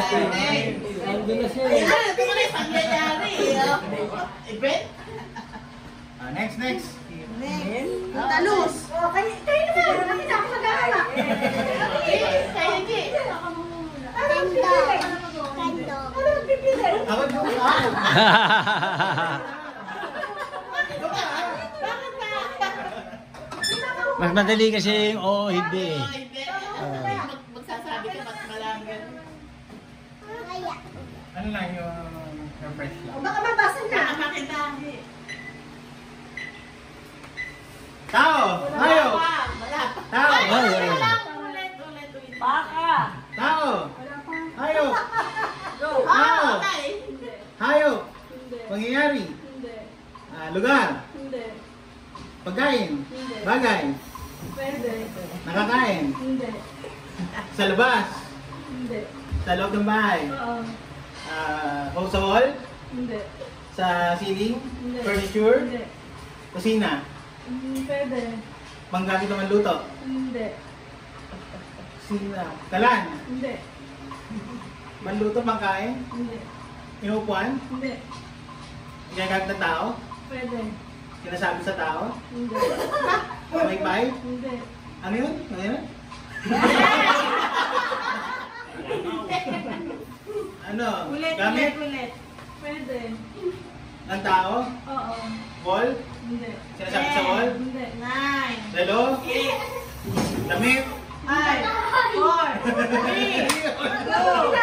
Ando na siya. Ay, ito mo na yung pangyayari. Event? Next. Talus. Kayo naman. Kasi na ako mag-aaral. Kayo hindi. Ako yung Mas madali kasi yung oo, hindi eh. Magsasabi ka, mas malanggan. Ano lang yung fresh lang? Baka mabasa na. Makita. Tao! Hayo! Tao! Ulit. Baka. Tao! Hayo! Tao! Hayo! Pangyayari? Lugar? Pagkain? Bagay? Nakakain? Sa labas? Sa loob ng bahay? Sa wall? Sa ceiling? Furniture? Kusina? Pwede. Panggamit naman luto? Hindi. Kusina? Kalan? Hindi. Manluto, pangkain? Hindi. Inupuan? Hindi. Ginagamit ng tao? Pwede. Sinasabi sa tao? Hindi. May pay? Hindi. Ano yun? Ano yun? Ano? Gamit? Ulit. Pwede. Ng tao? Oo. Wall? Hindi. Sinasabi sa wall? Hindi. 9. Relo? Damit? 5. 4. 3. 2.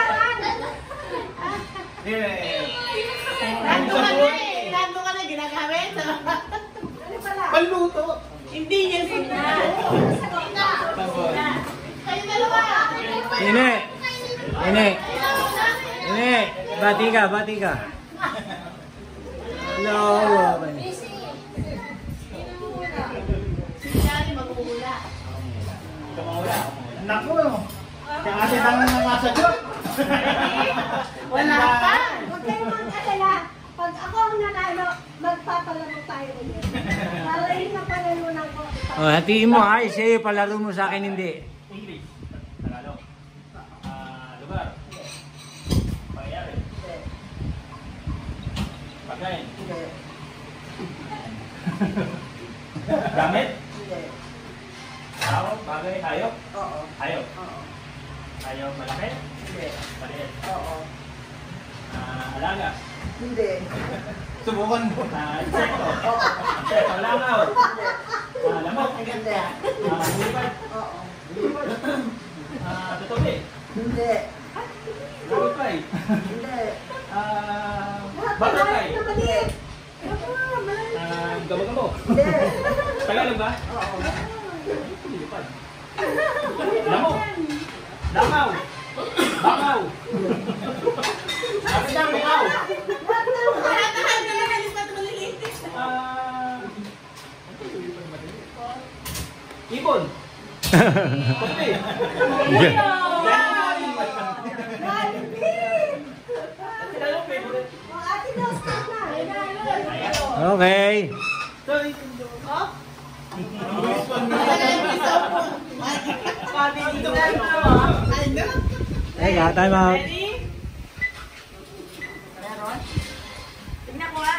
Nando ka na ginagamit. Panluto! Hindi niya sina. Kayo dalawa. Ine! Bati ka. Hello! Sinari maghuhula. Tumawala. Naku! Siya kasi tangan ng masa dyan. Wala pa. Huwag kayo mag-alala. Pag ako ang nanalo, magpapalaro tayo ulit. Para yun ang palalunan ko. Oh, hatiin mo ha, siya yung palaro mo sa akin hindi. English. Tagalog. Lugar. Pangyayari. Pagkain. Gamit? Tao, bagay, hayop? Oo. Hayop. Oo. Hayop malaki? Hindi. Maliit. Oo. Alaga? Hindi. Subukan mo. Insekto? Insekto, langaw? Lamok? Hindi. Hulipad? Oo. Tutubi? Hindi. Lagupay? Hindi. Batutay? Maliit. Gabo-gabo? Hindi. Tagalog ba? Oo. Hulipad? Lamok? Langaw? Bangaw? Kapit lang, bangaw? Lahat-lahat na lang halos na maliliit. Ibon? Tutubi? Ate Dos, na. Okay. Teka, time out. Tignan ko ha.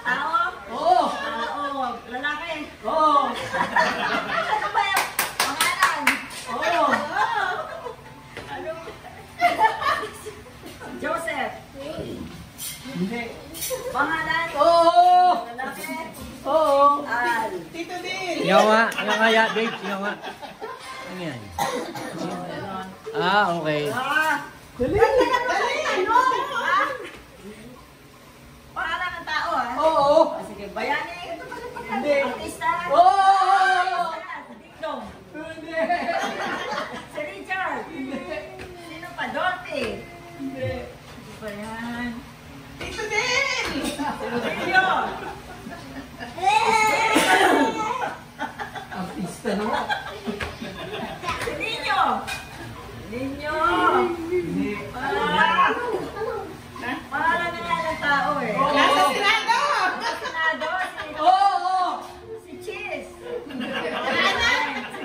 Tao? Oo. Oo. Lalaki? Oo. Ano ba yung pangalan? Oo. Ano? Joseph? Hindi. Pangalan? Oo. Lalaki? Oo. Al. Tito din. Yung nga, Dave, yung nga. Ano yan? Okay. Dali. Ano? Pangalan ng tao ha? Oo. Sige, bayani. Hindi. Artista? Oo. Dingdong. Hindi. Si Richard? Sino pa? Dorothy? Hindi. Ano ba yan? Tito din. Silvio? Artista naman. Si Nino? Nino? Hindi. Pangalan na nga ng tao eh. Nasa Senado. Senado? Si Oo. Si Cheese. Sana.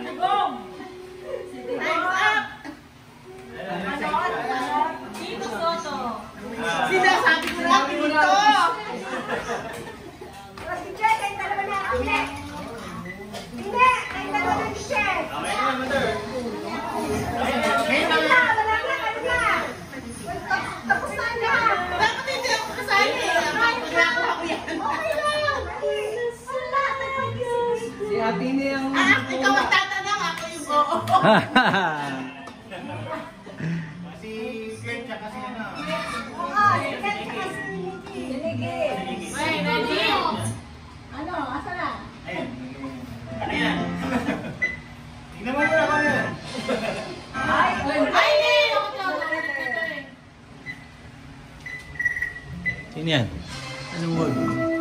Si Glenn tsaka si ano. Oo, sikat tsaka si Nikki. Ano, asa na? Ayun. Ano yan? Tingnan mo muna kung ano yan. Ay, hindi! Sino yan? Anong word?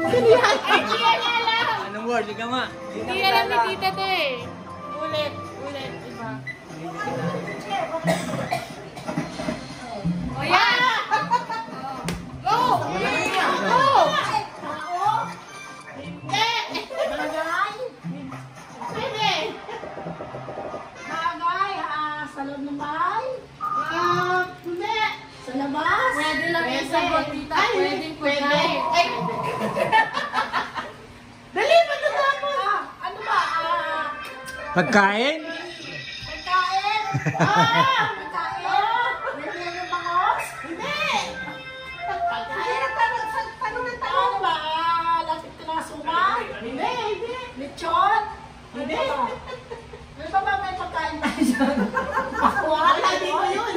Hindi yan alam! Anong word? Ikaw nga. Hindi alam ni tita to eh. Ulit, iba. O yan! Go! Go! Hindi! Bagay, sa loob ng bahay? Hindi! Sa labas? Pwede lang yung sagot, tita. Pwede. Ay! Dali, pagkatapos! Ano ba? Pagkain? Pagkain? Pagkain? Pwede yung bangos? Hindi! Tanong ng tanong. Ano ba? Lapit ka na suman? Hindi! Lechon? Hindi! Ano ba may pagkain tayo dyan? Wala, di ko yun!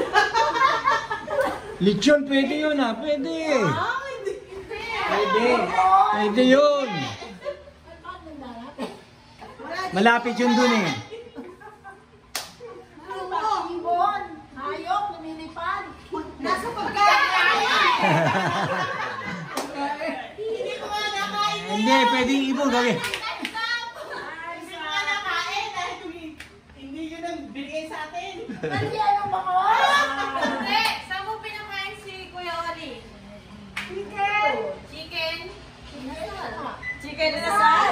Lechon, pwede yun ah. Pwede. Hindi! Pwede. Pwede yun. Malapit yun dun eh. Ano ba? Ibon? Hayop? Lumilipad? Nasa pagkain? Hindi ko nga nakain na Hindi, pwedeng ibon gawin. Hindi ko nga nakain dahil hindi yun ang binigay sa atin. Hindi anong bangos? Hindi, saan mo pinakain si Kuya Oli? Chicken? Chicken? Chicken inasal.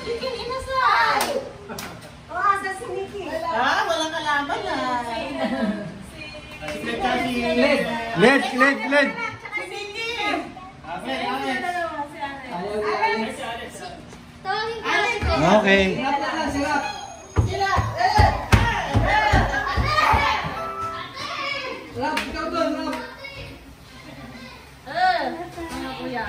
Chicken inasal. O, asa si Nikki? Walang kalaban ah. Si Glenn tsaka si... Led. Si Nikki! Amen. Tawagin ko. Okay. Sila! Mga kuya.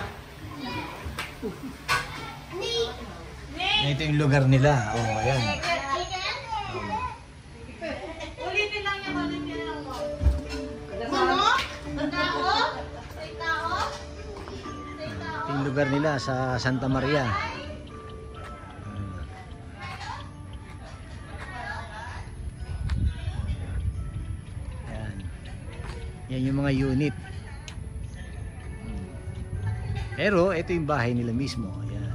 Ito yung lugar nila. Oh, ayan. Ulitin lang yung ulitin lang mo. Ano? Tao? Say tao? Ito yung lugar nila sa Santa Maria. Ayan. Yan yung mga unit. Pero ito yung bahay nila mismo. Ayan.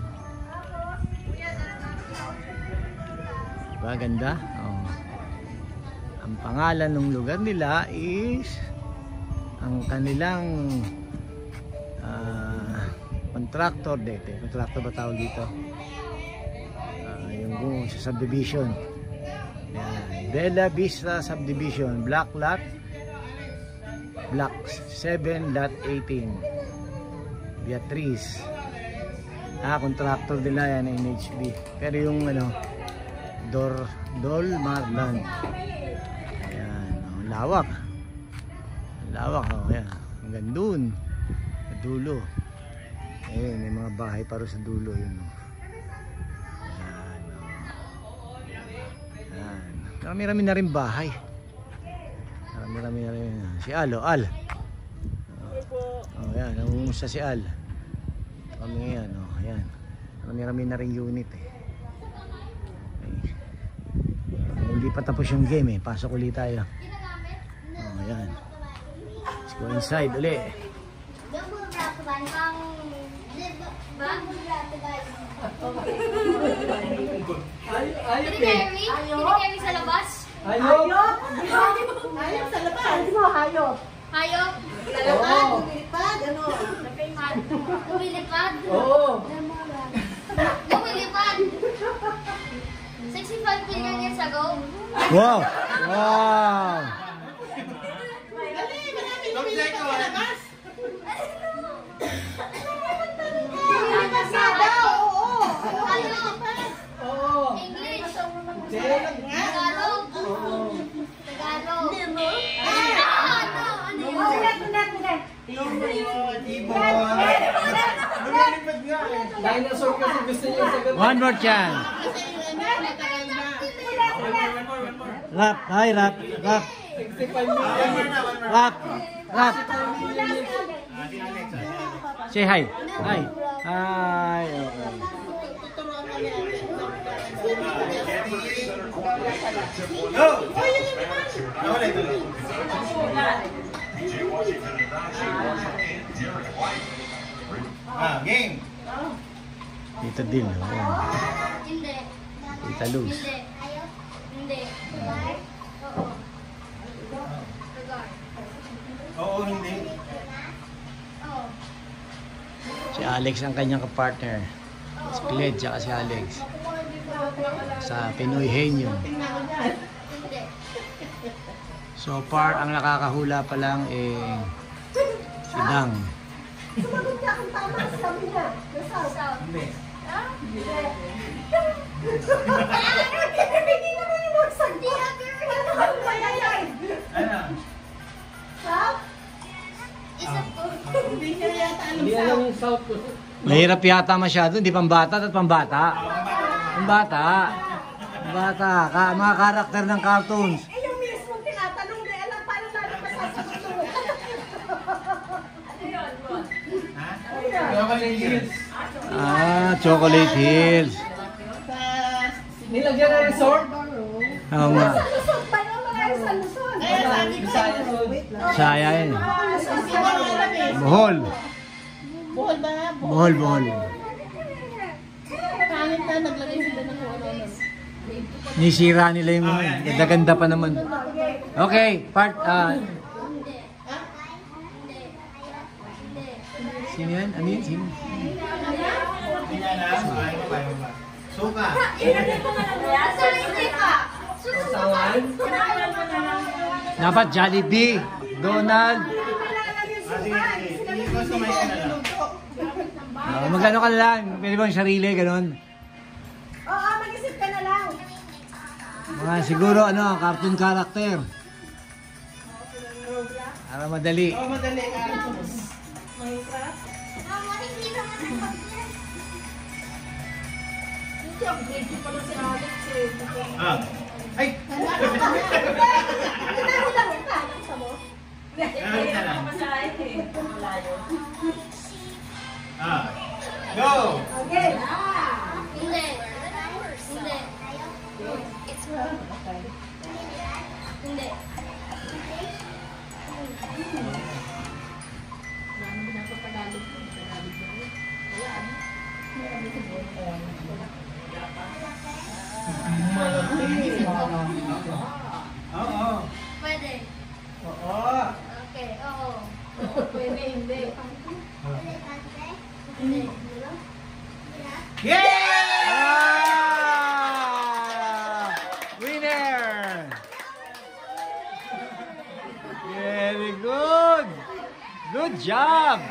Diba ganda? Oh. Ang pangalan ng lugar nila is ang kanilang contractor dito. Contractor ba tawag dito? Yung sa subdivision. Ayan. Bella Vista Subdivision, Black Lot, Block 7 Lot 18, Beatrice. Contractor nila yan, NHB. Pero yung ano, Dol Marlan. Ayan, oh, lawak. Lawak, oh, ayan. Hanggang dun, sa dulo. Ayun, may mga bahay para sa dulo yun. Oh. Ayan, oh. Ayan. Marami-rami na rin bahay. Marami-rami na rin. Si Al, oh, Al. Oh, ayan, namumusta si Al. Kami ngayon, oh, ayan. Marami-rami na rin unit eh. Hindi pa tapos yung game eh. Pasok ulit tayo. Oh, ayan. Let's go inside ulit. Kini-carry sa labas? Hayop? Hayop sa labas. Ano mo, hayop? Hayop? Lalakad, lumilipad, ano? Lumilipad? Oo. Lumilipad? 65 million years ago? Wow! Wow! Dali, marami lumilipad sa labas. Lumilipad na daw, oo. Hayop? Oo. English? Tagalog. Tagalog? Tagalog? Lumilipad nga eh. One more chance. Kasi anak, matagal na. Rap, hi, rap, rap. Rap, rap. Say hi. Hi. Hi. Okay. Tuturuan ka niya. Go! Nawala ito lang. Game! Tita Dil. Oh. Hindi. Tita Luz. Hindi. Ayaw. Hindi. Oo. Oo, hindi. Oo. Si Alex ang kanyang kapartner. Si Cled, tsaka si Alex. Sa Pinoy Henyo. Hindi. So far, ang nakakahula pa lang si Dang. Sumagot ka kung tama. Sabi niya. South. Hindi. Hindi naman yung magsag. Ano kaya yan? Ano? South? Hindi niya yata alam sa. Mahirap yata masyado, hindi pambata at pambata. Pambata. Pambata. Mga karakter ng cartoons. Eh, yung mismo tinatanong, di alam paano natin masasagot. Chocolate Hills. Chocolate Hills. Nilagyan na resort? Oo nga. Sa Luzon, paano mga sa Luzon? Eh, sabi ko sa'yo. Saya yun. Hindi ko alam eh. Bohol. Buhol ba? Bohol, Bohol. Pangit na, naglagay sila ng ano. Nisira nila yung ganda-ganda pa naman. Okay, part... sino yan? Ano yun? Sino? Hindi niya na. Ayaw pa. Suka. Dapat Jollibee, Donald. Hindi ko sumay ka na lang. Magkano ka na lang? Pwede bang sarili, ganun? Oo, mag-isip ka na lang. Siguro, cartoon character. Para madali. Oh, madali. Ay! Tinanong lang ka. Sa mo? Nawala ka lang. Go! Okay. Hindi. Hindi. Hindi. Oo. Pwede. Oo. Okay, oo. Pwede, hindi. Hindi. Yeah! Winner! Very good! Good job!